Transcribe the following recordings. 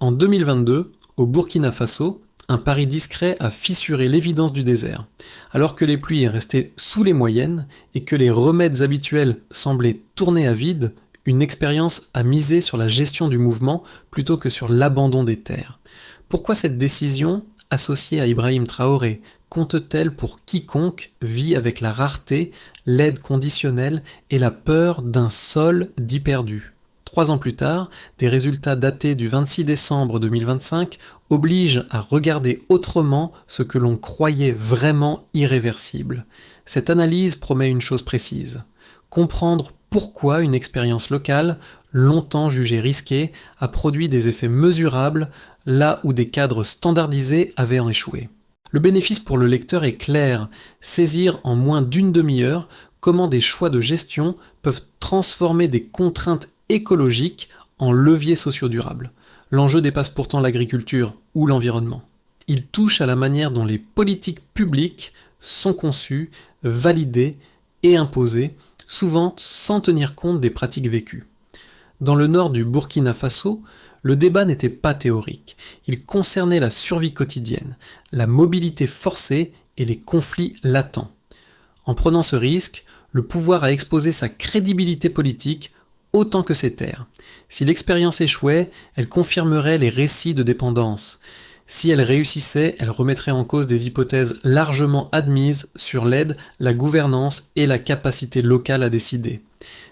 En 2022, au Burkina Faso, un pari discret a fissuré l'évidence du désert. Alors que les pluies restaient sous les moyennes et que les remèdes habituels semblaient tourner à vide, une expérience a misé sur la gestion du mouvement plutôt que sur l'abandon des terres. Pourquoi cette décision, associée à Ibrahim Traoré, compte-t-elle pour quiconque vit avec la rareté, l'aide conditionnelle et la peur d'un sol dit perdu ? 3 ans plus tard, des résultats datés du 26 décembre 2025 obligent à regarder autrement ce que l'on croyait vraiment irréversible. Cette analyse promet une chose précise: comprendre pourquoi une expérience locale, longtemps jugée risquée, a produit des effets mesurables là où des cadres standardisés avaient échoué. Le bénéfice pour le lecteur est clair: saisir en moins d'une demi-heure comment des choix de gestion peuvent transformer des contraintes écologiques en leviers sociaux durables. L'enjeu dépasse pourtant l'agriculture ou l'environnement. Il touche à la manière dont les politiques publiques sont conçues, validées et imposées, souvent sans tenir compte des pratiques vécues. Dans le nord du Burkina Faso, le débat n'était pas théorique. Il concernait la survie quotidienne, la mobilité forcée et les conflits latents. En prenant ce risque, le pouvoir a exposé sa crédibilité politique autant que ses terres. Si l'expérience échouait, elle confirmerait les récits de dépendance. Si elle réussissait, elle remettrait en cause des hypothèses largement admises sur l'aide, la gouvernance et la capacité locale à décider.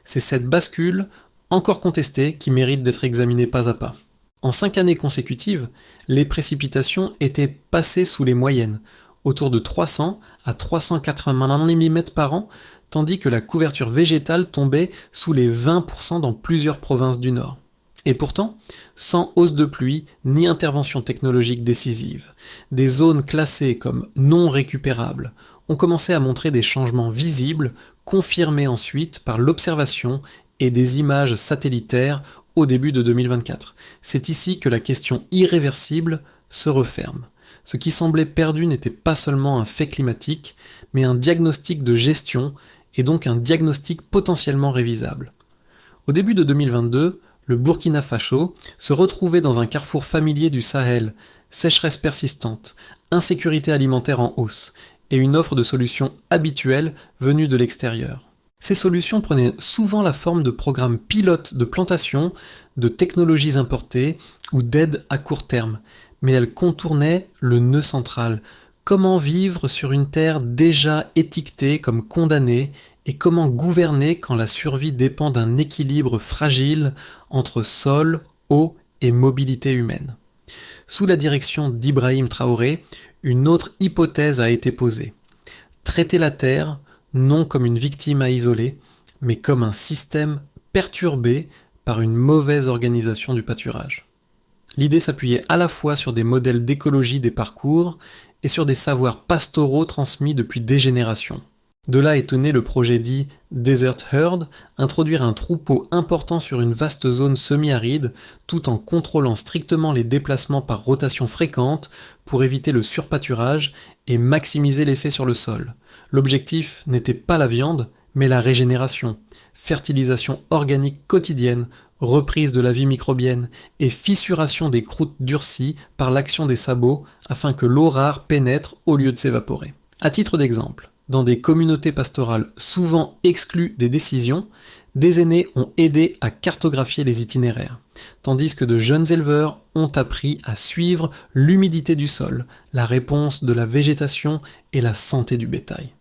C'est cette bascule, encore contestée, qui mérite d'être examinée pas à pas. En 5 années consécutives, les précipitations étaient passées sous les moyennes, autour de 300 à 380 mm par an, tandis que la couverture végétale tombait sous les 20% dans plusieurs provinces du Nord. Et pourtant, sans hausse de pluie ni intervention technologique décisive, des zones classées comme non récupérables ont commencé à montrer des changements visibles, confirmés ensuite par l'observation et des images satellitaires au début de 2024. C'est ici que la question irréversible se referme. Ce qui semblait perdu n'était pas seulement un fait climatique, mais un diagnostic de gestion et donc un diagnostic potentiellement révisable. Au début de 2022, le Burkina Faso se retrouvait dans un carrefour familier du Sahel: sécheresse persistante, insécurité alimentaire en hausse et une offre de solutions habituelles venues de l'extérieur. Ces solutions prenaient souvent la forme de programmes pilotes de plantation, de technologies importées ou d'aides à court terme, mais elles contournaient le nœud central. Comment vivre sur une terre déjà étiquetée comme condamnée et comment gouverner quand la survie dépend d'un équilibre fragile entre sol, eau et mobilité humaine. Sous la direction d'Ibrahim Traoré, une autre hypothèse a été posée: traiter la terre non comme une victime à isoler, mais comme un système perturbé par une mauvaise organisation du pâturage. L'idée s'appuyait à la fois sur des modèles d'écologie des parcours et sur des savoirs pastoraux transmis depuis des générations. De là est né le projet dit Desert Herd, introduire un troupeau important sur une vaste zone semi-aride tout en contrôlant strictement les déplacements par rotation fréquente pour éviter le surpâturage et maximiser l'effet sur le sol. L'objectif n'était pas la viande, mais la régénération, fertilisation organique quotidienne, reprise de la vie microbienne et fissuration des croûtes durcies par l'action des sabots afin que l'eau rare pénètre au lieu de s'évaporer. À titre d'exemple, dans des communautés pastorales souvent exclues des décisions, des aînés ont aidé à cartographier les itinéraires, tandis que de jeunes éleveurs ont appris à suivre l'humidité du sol, la réponse de la végétation et la santé du bétail.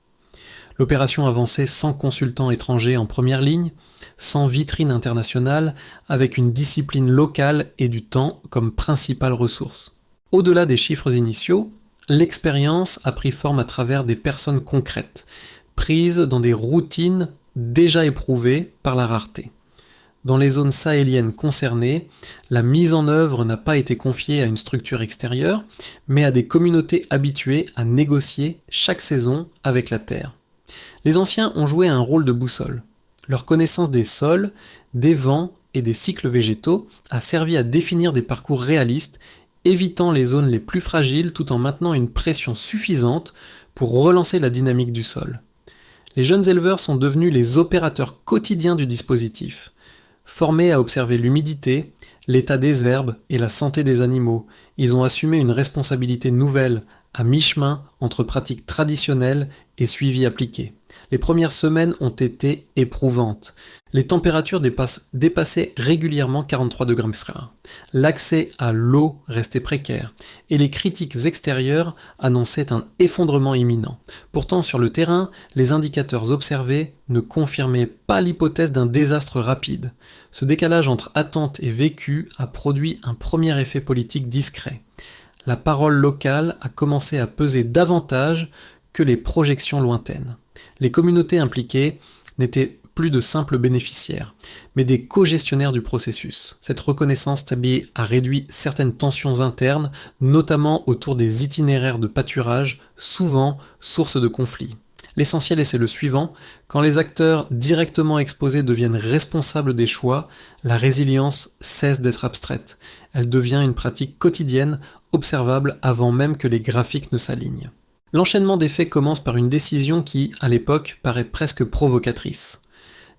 L'opération avançait sans consultants étrangers en première ligne, sans vitrine internationale, avec une discipline locale et du temps comme principale ressource. Au-delà des chiffres initiaux, l'expérience a pris forme à travers des personnes concrètes, prises dans des routines déjà éprouvées par la rareté. Dans les zones sahéliennes concernées, la mise en œuvre n'a pas été confiée à une structure extérieure, mais à des communautés habituées à négocier chaque saison avec la terre. Les anciens ont joué un rôle de boussole. Leur connaissance des sols, des vents et des cycles végétaux a servi à définir des parcours réalistes, évitant les zones les plus fragiles tout en maintenant une pression suffisante pour relancer la dynamique du sol. Les jeunes éleveurs sont devenus les opérateurs quotidiens du dispositif. Formés à observer l'humidité, l'état des herbes et la santé des animaux. Ils ont assumé une responsabilité nouvelle, à mi-chemin entre pratiques traditionnelles et suivi appliqué. Les premières semaines ont été éprouvantes. Les températures dépassaient régulièrement 43 degrés Celsius. L'accès à l'eau restait précaire et les critiques extérieures annonçaient un effondrement imminent. Pourtant, sur le terrain, les indicateurs observés ne confirmaient pas l'hypothèse d'un désastre rapide. Ce décalage entre attente et vécu a produit un premier effet politique discret. La parole locale a commencé à peser davantage que les projections lointaines. Les communautés impliquées n'étaient plus de simples bénéficiaires, mais des co-gestionnaires du processus. Cette reconnaissance établie a réduit certaines tensions internes, notamment autour des itinéraires de pâturage, souvent source de conflits. L'essentiel est le suivant, quand les acteurs directement exposés deviennent responsables des choix, la résilience cesse d'être abstraite. Elle devient une pratique quotidienne, observable avant même que les graphiques ne s'alignent. L'enchaînement des faits commence par une décision qui, à l'époque, paraît presque provocatrice.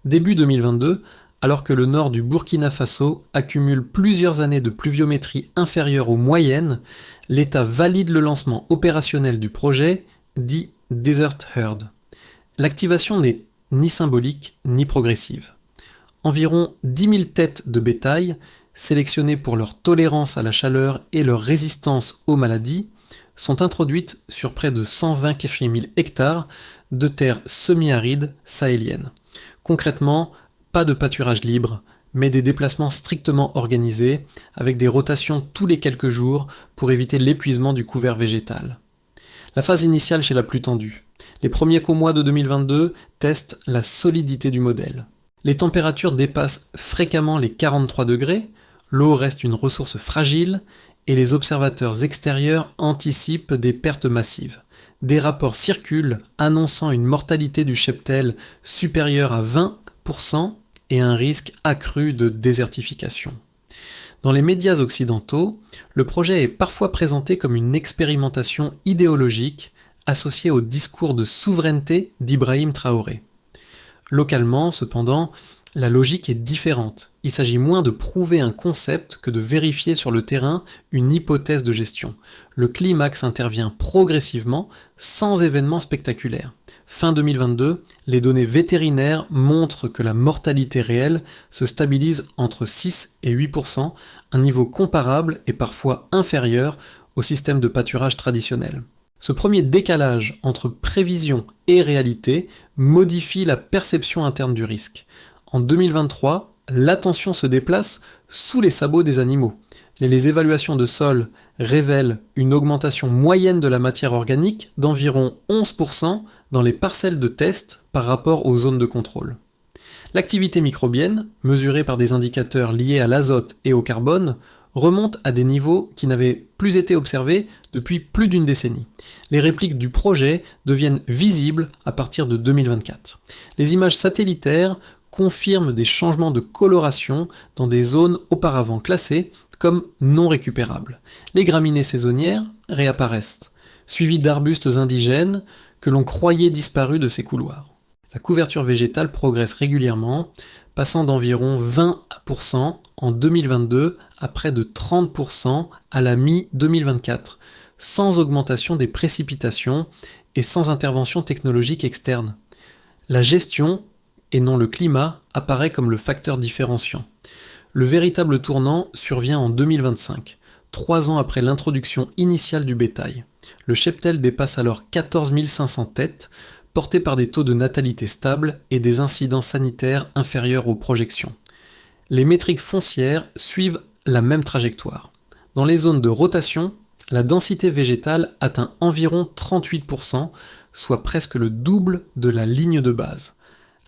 Début 2022, alors que le nord du Burkina Faso accumule plusieurs années de pluviométrie inférieure aux moyennes, l'État valide le lancement opérationnel du projet, dit Desert Herd. L'activation n'est ni symbolique ni progressive. Environ 10 000 têtes de bétail, sélectionnées pour leur tolérance à la chaleur et leur résistance aux maladies, sont introduites sur près de 120 000 hectares de terres semi-arides sahéliennes. Concrètement, pas de pâturage libre, mais des déplacements strictement organisés, avec des rotations tous les quelques jours pour éviter l'épuisement du couvert végétal. La phase initiale chez la plus tendue. Les premiers mois de 2022 testent la solidité du modèle. Les températures dépassent fréquemment les 43 degrés, l'eau reste une ressource fragile, et les observateurs extérieurs anticipent des pertes massives. Des rapports circulent annonçant une mortalité du cheptel supérieure à 20% et un risque accru de désertification. Dans les médias occidentaux, le projet est parfois présenté comme une expérimentation idéologique associée au discours de souveraineté d'Ibrahim Traoré. Localement, cependant, la logique est différente. Il s'agit moins de prouver un concept que de vérifier sur le terrain une hypothèse de gestion. Le climax intervient progressivement, sans événement spectaculaire. Fin 2022, les données vétérinaires montrent que la mortalité réelle se stabilise entre 6 et 8%, un niveau comparable et parfois inférieur au système de pâturage traditionnel. Ce premier décalage entre prévision et réalité modifie la perception interne du risque. En 2023, l'attention se déplace sous les sabots des animaux. Les évaluations de sol révèlent une augmentation moyenne de la matière organique d'environ 11% dans les parcelles de test par rapport aux zones de contrôle. L'activité microbienne, mesurée par des indicateurs liés à l'azote et au carbone, remonte à des niveaux qui n'avaient plus été observés depuis plus d'une décennie. Les répliques du projet deviennent visibles à partir de 2024. Les images satellitaires confirment des changements de coloration dans des zones auparavant classées comme non récupérables. Les graminées saisonnières réapparaissent, suivies d'arbustes indigènes que l'on croyait disparus de ces couloirs. La couverture végétale progresse régulièrement, passant d'environ 20% en 2022 à près de 30% à la mi-2024, sans augmentation des précipitations et sans intervention technologique externe. La gestion, et non le climat, apparaît comme le facteur différenciant. Le véritable tournant survient en 2025, 3 ans après l'introduction initiale du bétail. Le cheptel dépasse alors 14 500 têtes, porté par des taux de natalité stables et des incidents sanitaires inférieurs aux projections. Les métriques foncières suivent la même trajectoire. Dans les zones de rotation, la densité végétale atteint environ 38%, soit presque le double de la ligne de base.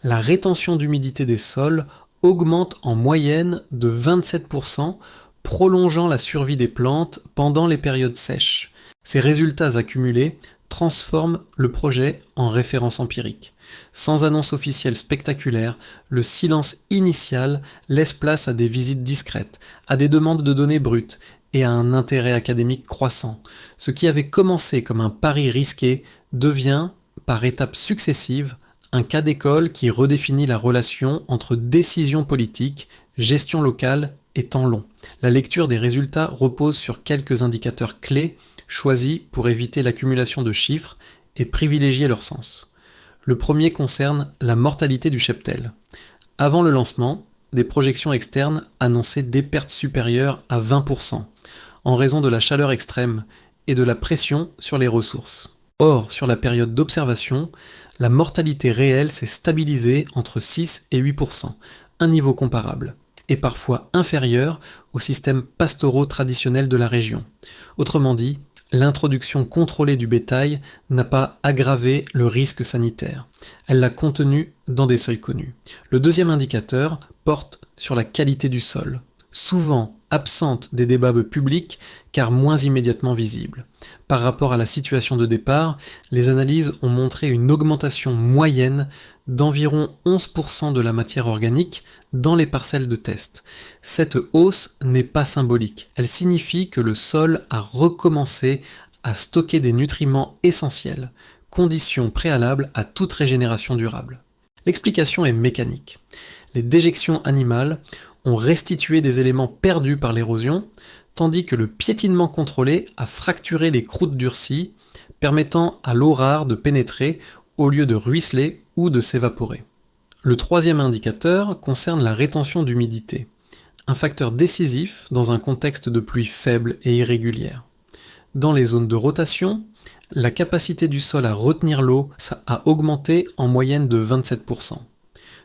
La rétention d'humidité des sols augmente en moyenne de 27%, prolongeant la survie des plantes pendant les périodes sèches. Ces résultats accumulés transforment le projet en référence empirique. Sans annonce officielle spectaculaire, le silence initial laisse place à des visites discrètes, à des demandes de données brutes et à un intérêt académique croissant. Ce qui avait commencé comme un pari risqué devient, par étapes successives, un cas d'école qui redéfinit la relation entre décision politique, gestion locale étant long. La lecture des résultats repose sur quelques indicateurs clés choisis pour éviter l'accumulation de chiffres et privilégier leur sens. Le premier concerne la mortalité du cheptel. Avant le lancement, des projections externes annonçaient des pertes supérieures à 20%, en raison de la chaleur extrême et de la pression sur les ressources. Or, sur la période d'observation, la mortalité réelle s'est stabilisée entre 6 et 8%, un niveau comparable, et parfois inférieur aux systèmes pastoraux traditionnels de la région. Autrement dit, l'introduction contrôlée du bétail n'a pas aggravé le risque sanitaire, elle l'a contenu dans des seuils connus. Le deuxième indicateur porte sur la qualité du sol, souvent absente des débats publics car moins immédiatement visible. Par rapport à la situation de départ, les analyses ont montré une augmentation moyenne d'environ 11% de la matière organique dans les parcelles de test. Cette hausse n'est pas symbolique, elle signifie que le sol a recommencé à stocker des nutriments essentiels, condition préalable à toute régénération durable. L'explication est mécanique. Les déjections animales ont restitué des éléments perdus par l'érosion, tandis que le piétinement contrôlé a fracturé les croûtes durcies, permettant à l'eau rare de pénétrer au lieu de ruisseler ou de s'évaporer. Le troisième indicateur concerne la rétention d'humidité, un facteur décisif dans un contexte de pluie faible et irrégulière. Dans les zones de rotation, la capacité du sol à retenir l'eau a augmenté en moyenne de 27%.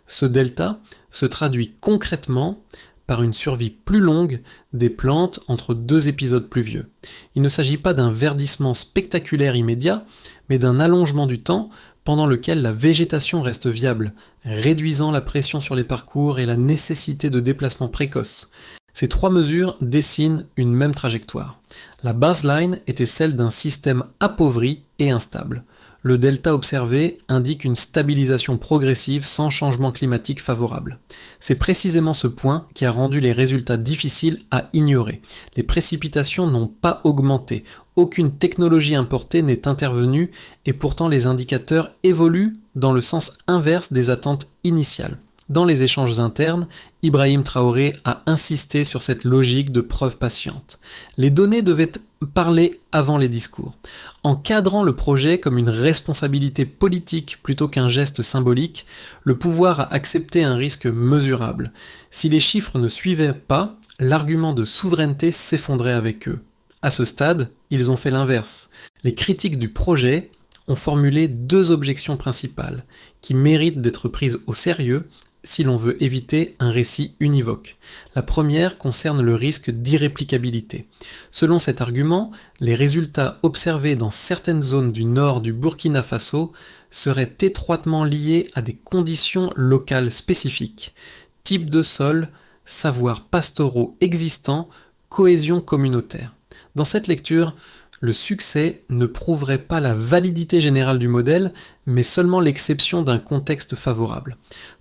Ce delta se traduit concrètement par une survie plus longue des plantes entre deux épisodes pluvieux. Il ne s'agit pas d'un verdissement spectaculaire immédiat, mais d'un allongement du temps pendant lequel la végétation reste viable, réduisant la pression sur les parcours et la nécessité de déplacement précoce. Ces trois mesures dessinent une même trajectoire. La baseline était celle d'un système appauvri et instable. Le delta observé indique une stabilisation progressive sans changement climatique favorable. C'est précisément ce point qui a rendu les résultats difficiles à ignorer. Les précipitations n'ont pas augmenté, aucune technologie importée n'est intervenue et pourtant les indicateurs évoluent dans le sens inverse des attentes initiales. Dans les échanges internes, Ibrahim Traoré a insisté sur cette logique de preuve patiente. Les données devaient parler avant les discours. En cadrant le projet comme une responsabilité politique plutôt qu'un geste symbolique, le pouvoir a accepté un risque mesurable. Si les chiffres ne suivaient pas, l'argument de souveraineté s'effondrait avec eux. À ce stade, ils ont fait l'inverse. Les critiques du projet ont formulé deux objections principales, qui méritent d'être prises au sérieux si l'on veut éviter un récit univoque. La première concerne le risque d'irréplicabilité. Selon cet argument, les résultats observés dans certaines zones du nord du Burkina Faso seraient étroitement liés à des conditions locales spécifiques, type de sol, savoirs pastoraux existants, cohésion communautaire. Dans cette lecture, le succès ne prouverait pas la validité générale du modèle, mais seulement l'exception d'un contexte favorable.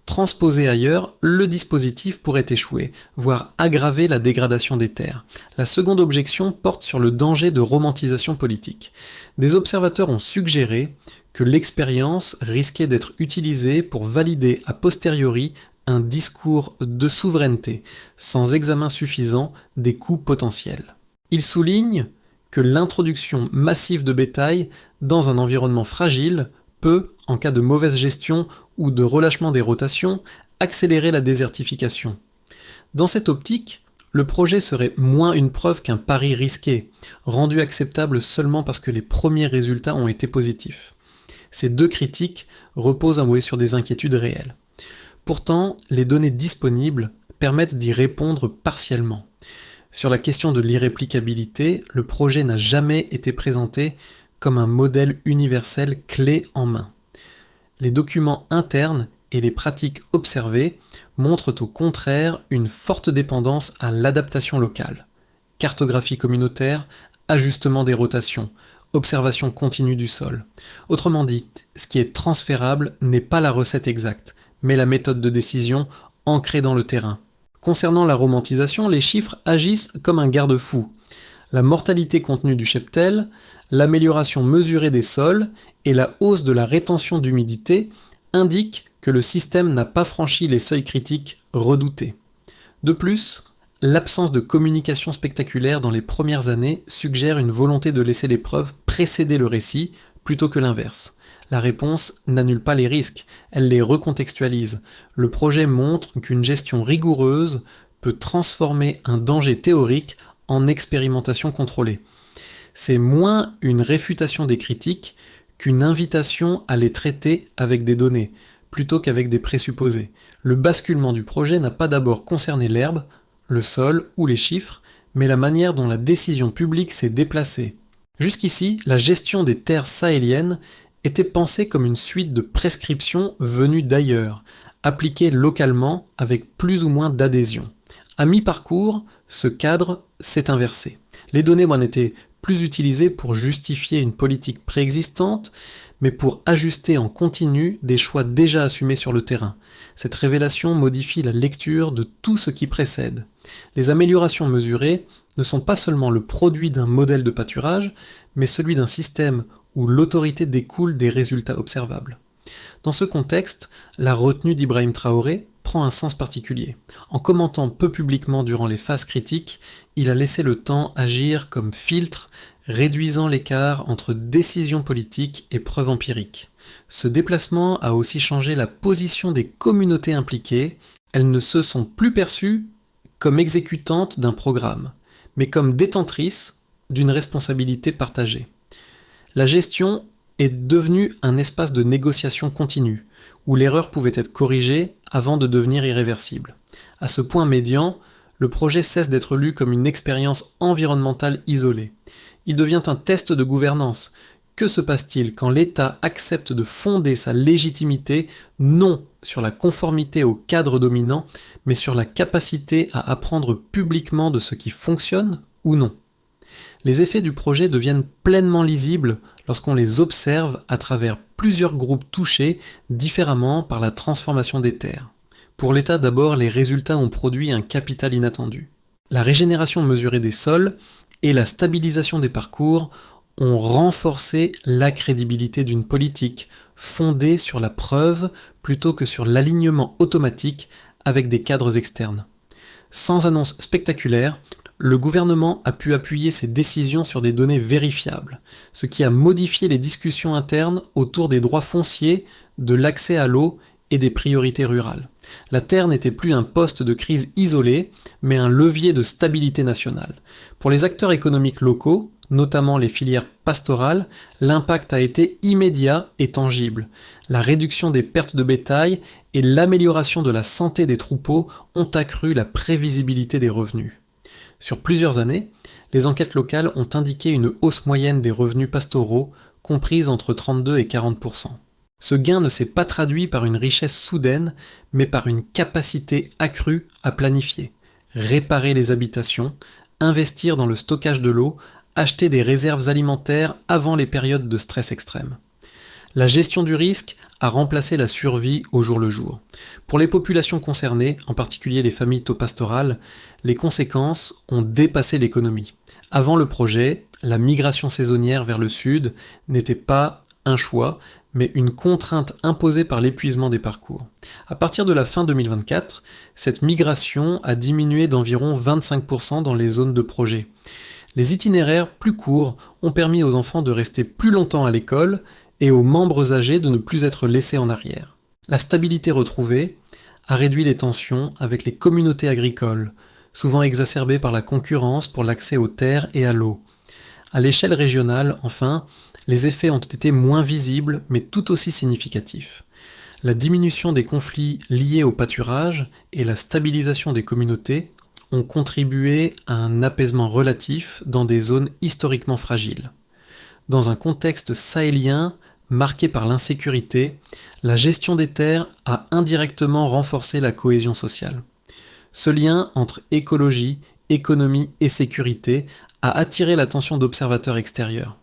Transposé ailleurs, le dispositif pourrait échouer, voire aggraver la dégradation des terres. La seconde objection porte sur le danger de romantisation politique. Des observateurs ont suggéré que l'expérience risquait d'être utilisée pour valider a posteriori un discours de souveraineté, sans examen suffisant des coûts potentiels. Ils soulignent que l'introduction massive de bétail dans un environnement fragile peut, en cas de mauvaise gestion ou de relâchement des rotations, accélérer la désertification. Dans cette optique, le projet serait moins une preuve qu'un pari risqué, rendu acceptable seulement parce que les premiers résultats ont été positifs. Ces deux critiques reposent à sur des inquiétudes réelles. Pourtant, les données disponibles permettent d'y répondre partiellement. Sur la question de l'irréplicabilité, le projet n'a jamais été présenté comme un modèle universel clé en main. Les documents internes et les pratiques observées montrent au contraire une forte dépendance à l'adaptation locale. Cartographie communautaire, ajustement des rotations, observation continue du sol. Autrement dit, ce qui est transférable n'est pas la recette exacte, mais la méthode de décision ancrée dans le terrain. Concernant la romantisation, les chiffres agissent comme un garde-fou. La mortalité contenue du cheptel, l'amélioration mesurée des sols et la hausse de la rétention d'humidité indiquent que le système n'a pas franchi les seuils critiques redoutés. De plus, L'absence de communication spectaculaire dans les premières années suggère une volonté de laisser l'épreuve précéder le récit plutôt que l'inverse. La réponse n'annule pas les risques, elle les recontextualise. Le projet montre qu'une gestion rigoureuse peut transformer un danger théorique en expérimentation contrôlée. C'est moins une réfutation des critiques qu'une invitation à les traiter avec des données, plutôt qu'avec des présupposés. Le basculement du projet n'a pas d'abord concerné l'herbe, le sol ou les chiffres, mais la manière dont la décision publique s'est déplacée. Jusqu'ici, la gestion des terres sahéliennes était pensée comme une suite de prescriptions venues d'ailleurs, appliquées localement avec plus ou moins d'adhésion. À mi-parcours, ce cadre s'est inversé. Les données n'étaient plus utilisées pour justifier une politique préexistante, mais pour ajuster en continu des choix déjà assumés sur le terrain. Cette révélation modifie la lecture de tout ce qui précède. Les améliorations mesurées ne sont pas seulement le produit d'un modèle de pâturage, mais celui d'un système où l'autorité découle des résultats observables. Dans ce contexte, la retenue d'Ibrahim Traoré prend un sens particulier. En commentant peu publiquement durant les phases critiques, il a laissé le temps agir comme filtre, réduisant l'écart entre décision politique et preuve empirique. Ce déplacement a aussi changé la position des communautés impliquées. Elles ne se sont plus perçues comme exécutantes d'un programme, mais comme détentrices d'une responsabilité partagée. La gestion est devenue un espace de négociation continue, où l'erreur pouvait être corrigée avant de devenir irréversible. À ce point médian, le projet cesse d'être lu comme une expérience environnementale isolée. Il devient un test de gouvernance. Que se passe-t-il quand l'État accepte de fonder sa légitimité non sur la conformité au cadre dominant, mais sur la capacité à apprendre publiquement de ce qui fonctionne ou non? Les effets du projet deviennent pleinement lisibles lorsqu'on les observe à travers plusieurs groupes touchés différemment par la transformation des terres. Pour l'État d'abord, les résultats ont produit un capital inattendu. La régénération mesurée des sols et la stabilisation des parcours ont renforcé la crédibilité d'une politique fondée sur la preuve plutôt que sur l'alignement automatique avec des cadres externes. Sans annonce spectaculaire, le gouvernement a pu appuyer ses décisions sur des données vérifiables, ce qui a modifié les discussions internes autour des droits fonciers, de l'accès à l'eau et des priorités rurales. La terre n'était plus un poste de crise isolé, mais un levier de stabilité nationale. Pour les acteurs économiques locaux, notamment les filières pastorales, l'impact a été immédiat et tangible. La réduction des pertes de bétail et l'amélioration de la santé des troupeaux ont accru la prévisibilité des revenus. Sur plusieurs années, les enquêtes locales ont indiqué une hausse moyenne des revenus pastoraux, comprise entre 32 et 40%. Ce gain ne s'est pas traduit par une richesse soudaine, mais par une capacité accrue à planifier, réparer les habitations, investir dans le stockage de l'eau, acheter des réserves alimentaires avant les périodes de stress extrême. La gestion du risque a remplacé la survie au jour le jour. Pour les populations concernées, en particulier les familles pastorales, les conséquences ont dépassé l'économie. Avant le projet, la migration saisonnière vers le sud n'était pas un choix, mais une contrainte imposée par l'épuisement des parcours. À partir de la fin 2024, cette migration a diminué d'environ 25% dans les zones de projet. Les itinéraires plus courts ont permis aux enfants de rester plus longtemps à l'école et aux membres âgés de ne plus être laissés en arrière. La stabilité retrouvée a réduit les tensions avec les communautés agricoles, souvent exacerbées par la concurrence pour l'accès aux terres et à l'eau. À l'échelle régionale, enfin, les effets ont été moins visibles mais tout aussi significatifs. La diminution des conflits liés au pâturage et la stabilisation des communautés ont contribué à un apaisement relatif dans des zones historiquement fragiles. Dans un contexte sahélien marqué par l'insécurité, la gestion des terres a indirectement renforcé la cohésion sociale. Ce lien entre écologie, économie et sécurité a attiré l'attention d'observateurs extérieurs,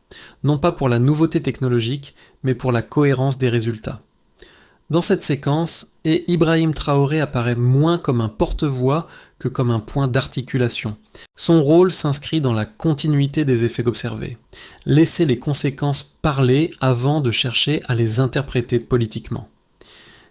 non pas pour la nouveauté technologique, mais pour la cohérence des résultats. Dans cette séquence, Ibrahim Traoré apparaît moins comme un porte-voix que comme un point d'articulation. Son rôle s'inscrit dans la continuité des effets observés. Laisser les conséquences parler avant de chercher à les interpréter politiquement.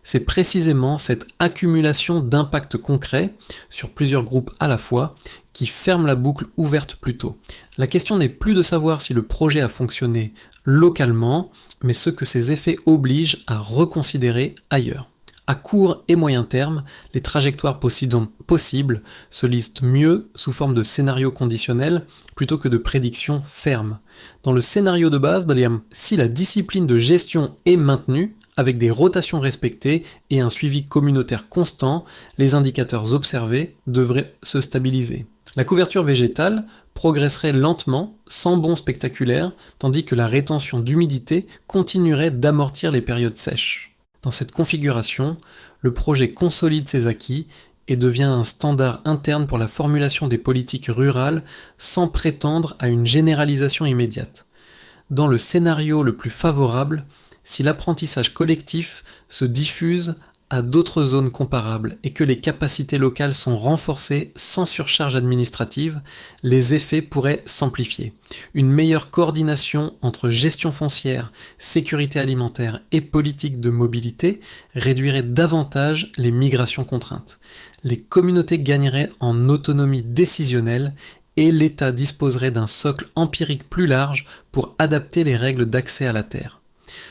C'est précisément cette accumulation d'impacts concrets sur plusieurs groupes à la fois qui ferme la boucle ouverte plus tôt. La question n'est plus de savoir si le projet a fonctionné localement, mais ce que ces effets obligent à reconsidérer ailleurs. À court et moyen terme, les trajectoires possibles se listent mieux sous forme de scénarios conditionnels plutôt que de prédictions fermes. Dans le scénario de base, si la discipline de gestion est maintenue, avec des rotations respectées et un suivi communautaire constant, les indicateurs observés devraient se stabiliser. La couverture végétale progresserait lentement, sans bond spectaculaire, tandis que la rétention d'humidité continuerait d'amortir les périodes sèches. Dans cette configuration, le projet consolide ses acquis et devient un standard interne pour la formulation des politiques rurales sans prétendre à une généralisation immédiate. Dans le scénario le plus favorable, si l'apprentissage collectif se diffuse à d'autres zones comparables et que les capacités locales sont renforcées sans surcharge administrative, les effets pourraient s'amplifier. Une meilleure coordination entre gestion foncière, sécurité alimentaire et politique de mobilité réduirait davantage les migrations contraintes. Les communautés gagneraient en autonomie décisionnelle et l'État disposerait d'un socle empirique plus large pour adapter les règles d'accès à la terre.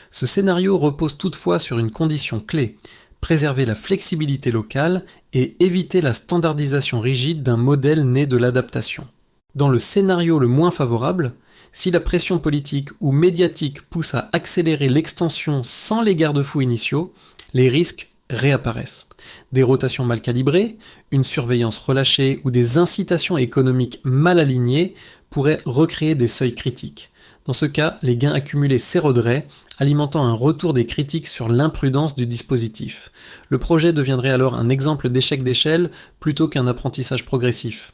Ce scénario repose toutefois sur une condition clé: préserver la flexibilité locale et éviter la standardisation rigide d'un modèle né de l'adaptation. Dans le scénario le moins favorable, si la pression politique ou médiatique pousse à accélérer l'extension sans les garde-fous initiaux, les risques réapparaissent. Des rotations mal calibrées, une surveillance relâchée ou des incitations économiques mal alignées pourraient recréer des seuils critiques. Dans ce cas, les gains accumulés s'éroderaient, alimentant un retour des critiques sur l'imprudence du dispositif. Le projet deviendrait alors un exemple d'échec d'échelle plutôt qu'un apprentissage progressif.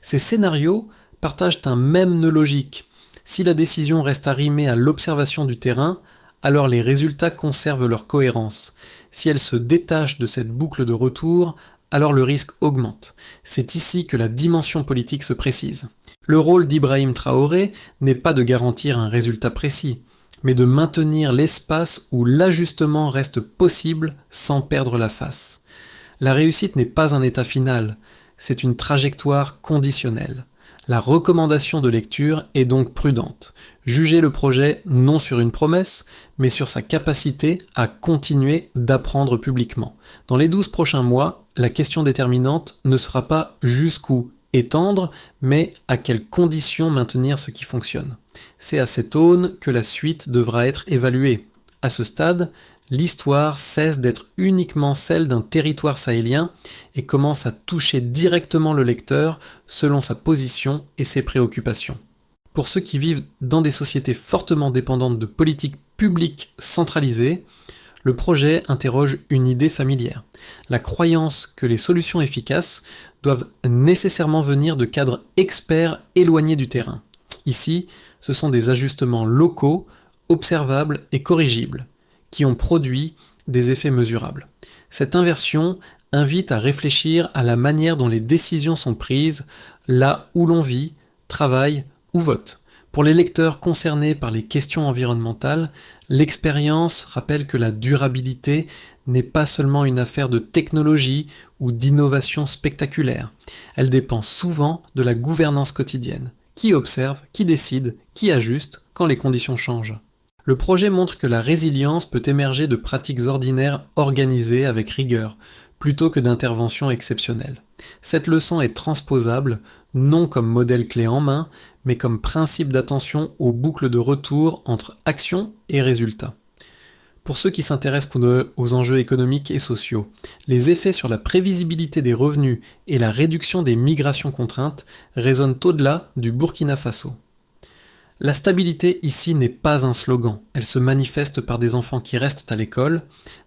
Ces scénarios partagent un même nœud logique. Si la décision reste arrimée à l'observation du terrain, alors les résultats conservent leur cohérence. Si elle se détache de cette boucle de retour, alors le risque augmente. C'est ici que la dimension politique se précise. Le rôle d'Ibrahim Traoré n'est pas de garantir un résultat précis, mais de maintenir l'espace où l'ajustement reste possible sans perdre la face. La réussite n'est pas un état final, c'est une trajectoire conditionnelle. La recommandation de lecture est donc prudente. Jugez le projet non sur une promesse, mais sur sa capacité à continuer d'apprendre publiquement. Dans les 12 prochains mois, la question déterminante ne sera pas jusqu'où étendre, mais à quelles conditions maintenir ce qui fonctionne. C'est à cette aune que la suite devra être évaluée. À ce stade, l'histoire cesse d'être uniquement celle d'un territoire sahélien et commence à toucher directement le lecteur selon sa position et ses préoccupations. Pour ceux qui vivent dans des sociétés fortement dépendantes de politiques publiques centralisées, le projet interroge une idée familière: la croyance que les solutions efficaces doivent nécessairement venir de cadres experts éloignés du terrain. Ici, ce sont des ajustements locaux, observables et corrigibles, qui ont produit des effets mesurables. Cette inversion invite à réfléchir à la manière dont les décisions sont prises là où l'on vit, travaille ou vote. Pour les lecteurs concernés par les questions environnementales, l'expérience rappelle que la durabilité n'est pas seulement une affaire de technologie ou d'innovation spectaculaire. Elle dépend souvent de la gouvernance quotidienne. Qui observe, qui décide, qui ajuste quand les conditions changent. Le projet montre que la résilience peut émerger de pratiques ordinaires organisées avec rigueur, plutôt que d'interventions exceptionnelles. Cette leçon est transposable, non comme modèle clé en main, mais comme principe d'attention aux boucles de retour entre action et résultat. Pour ceux qui s'intéressent aux enjeux économiques et sociaux, les effets sur la prévisibilité des revenus et la réduction des migrations contraintes résonnent au-delà du Burkina Faso. La stabilité ici n'est pas un slogan, elle se manifeste par des enfants qui restent à l'école,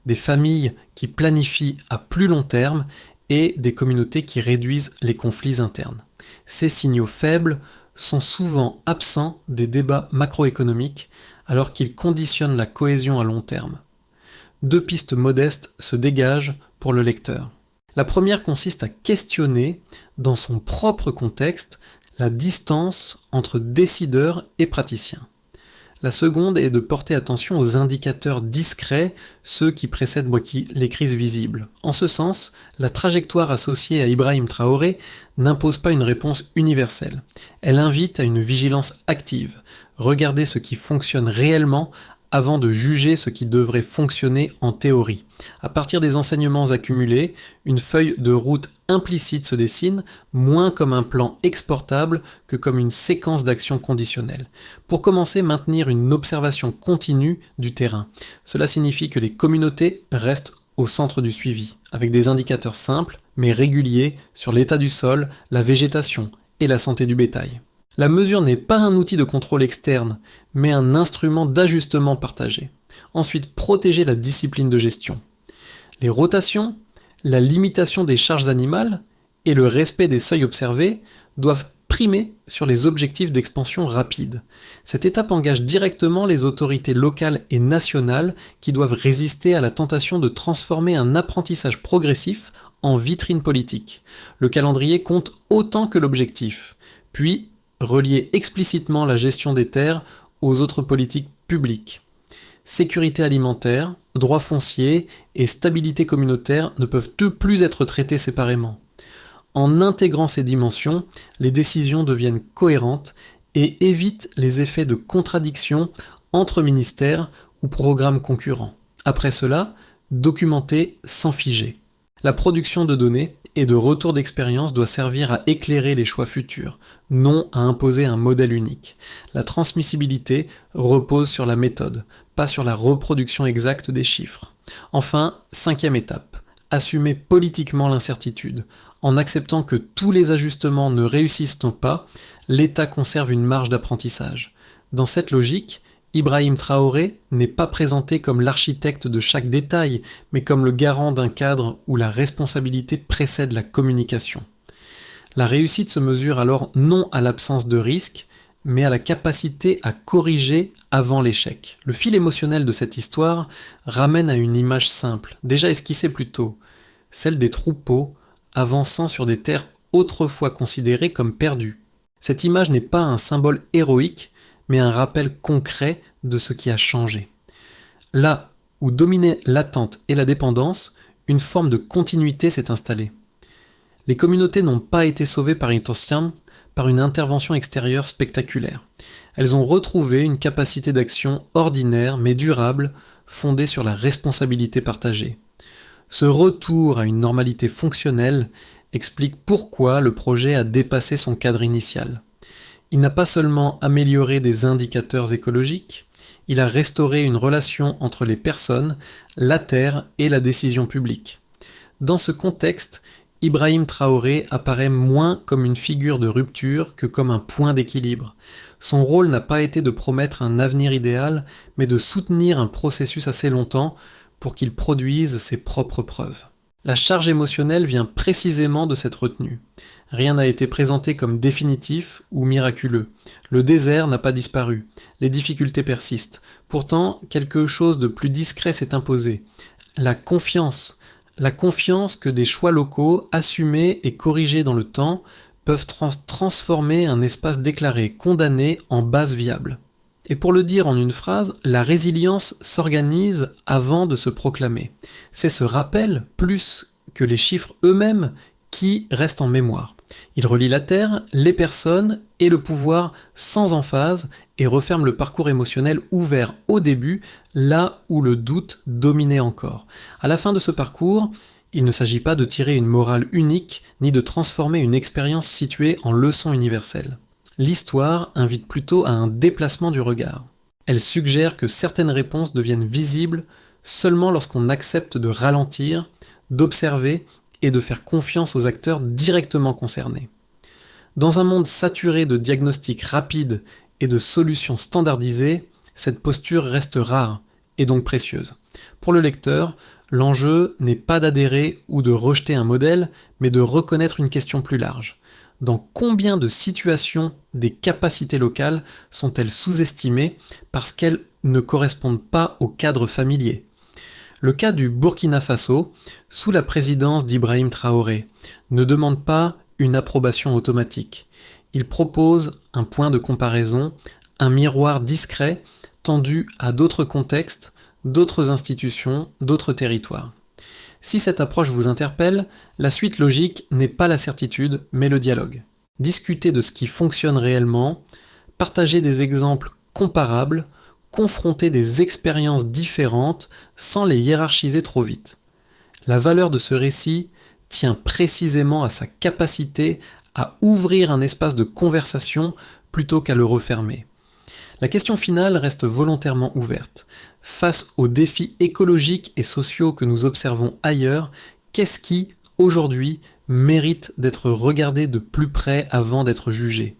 des familles qui planifient à plus long terme et des communautés qui réduisent les conflits internes. Ces signaux faibles sont souvent absents des débats macroéconomiques alors qu'ils conditionnent la cohésion à long terme. Deux pistes modestes se dégagent pour le lecteur. La première consiste à questionner, dans son propre contexte, la distance entre décideurs et praticiens. La seconde est de porter attention aux indicateurs discrets, ceux qui précèdent les crises visibles. En ce sens, la trajectoire associée à Ibrahim Traoré n'impose pas une réponse universelle. Elle invite à une vigilance active, regarder ce qui fonctionne réellement avant de juger ce qui devrait fonctionner en théorie. À partir des enseignements accumulés, une feuille de route implicite se dessine, moins comme un plan exportable que comme une séquence d'actions conditionnelles. Pour commencer, maintenir une observation continue du terrain. Cela signifie que les communautés restent au centre du suivi, avec des indicateurs simples mais réguliers sur l'état du sol, la végétation et la santé du bétail. La mesure n'est pas un outil de contrôle externe, mais un instrument d'ajustement partagé. Ensuite, protéger la discipline de gestion. Les rotations, la limitation des charges animales et le respect des seuils observés doivent primer sur les objectifs d'expansion rapide. Cette étape engage directement les autorités locales et nationales qui doivent résister à la tentation de transformer un apprentissage progressif en vitrine politique. Le calendrier compte autant que l'objectif. Puis, relier explicitement la gestion des terres aux autres politiques publiques. Sécurité alimentaire, droits fonciers et stabilité communautaire ne peuvent plus être traités séparément. En intégrant ces dimensions, les décisions deviennent cohérentes et évitent les effets de contradiction entre ministères ou programmes concurrents. Après cela, documenter sans figer. La production de données et de retour d'expérience doit servir à éclairer les choix futurs, non à imposer un modèle unique. La transmissibilité repose sur la méthode, pas sur la reproduction exacte des chiffres. Enfin, cinquième étape, assumer politiquement l'incertitude. En acceptant que tous les ajustements ne réussissent pas, l'État conserve une marge d'apprentissage. Dans cette logique, Ibrahim Traoré n'est pas présenté comme l'architecte de chaque détail, mais comme le garant d'un cadre où la responsabilité précède la communication. La réussite se mesure alors non à l'absence de risque, mais à la capacité à corriger avant l'échec. Le fil émotionnel de cette histoire ramène à une image simple, déjà esquissée plus tôt, celle des troupeaux avançant sur des terres autrefois considérées comme perdues. Cette image n'est pas un symbole héroïque, mais un rappel concret de ce qui a changé. Là où dominaient l'attente et la dépendance, une forme de continuité s'est installée. Les communautés n'ont pas été sauvées par une intervention extérieure spectaculaire. Elles ont retrouvé une capacité d'action ordinaire mais durable, fondée sur la responsabilité partagée. Ce retour à une normalité fonctionnelle explique pourquoi le projet a dépassé son cadre initial. Il n'a pas seulement amélioré des indicateurs écologiques, il a restauré une relation entre les personnes, la terre et la décision publique. Dans ce contexte, Ibrahim Traoré apparaît moins comme une figure de rupture que comme un point d'équilibre. Son rôle n'a pas été de promettre un avenir idéal, mais de soutenir un processus assez longtemps pour qu'il produise ses propres preuves. La charge émotionnelle vient précisément de cette retenue. Rien n'a été présenté comme définitif ou miraculeux. Le désert n'a pas disparu. Les difficultés persistent. Pourtant, quelque chose de plus discret s'est imposé. La confiance. La confiance que des choix locaux, assumés et corrigés dans le temps, peuvent transformer un espace déclaré, condamné, en base viable. Et pour le dire en une phrase, la résilience s'organise avant de se proclamer. C'est ce rappel, plus que les chiffres eux-mêmes, qui reste en mémoire. Il relie la terre, les personnes et le pouvoir sans emphase et referme le parcours émotionnel ouvert au début, là où le doute dominait encore. À la fin de ce parcours, il ne s'agit pas de tirer une morale unique, ni de transformer une expérience située en leçon universelle. L'histoire invite plutôt à un déplacement du regard. Elle suggère que certaines réponses deviennent visibles seulement lorsqu'on accepte de ralentir, d'observer et de faire confiance aux acteurs directement concernés. Dans un monde saturé de diagnostics rapides et de solutions standardisées, cette posture reste rare et donc précieuse. Pour le lecteur, l'enjeu n'est pas d'adhérer ou de rejeter un modèle, mais de reconnaître une question plus large. Dans combien de situations des capacités locales sont-elles sous-estimées parce qu'elles ne correspondent pas au cadre familier ? Le cas du Burkina Faso, sous la présidence d'Ibrahim Traoré, ne demande pas une approbation automatique. Il propose un point de comparaison, un miroir discret, étendu à d'autres contextes, d'autres institutions, d'autres territoires. Si cette approche vous interpelle, la suite logique n'est pas la certitude, mais le dialogue. Discuter de ce qui fonctionne réellement, partager des exemples comparables, confronter des expériences différentes sans les hiérarchiser trop vite. La valeur de ce récit tient précisément à sa capacité à ouvrir un espace de conversation plutôt qu'à le refermer. La question finale reste volontairement ouverte. Face aux défis écologiques et sociaux que nous observons ailleurs, qu'est-ce qui, aujourd'hui, mérite d'être regardé de plus près avant d'être jugé ?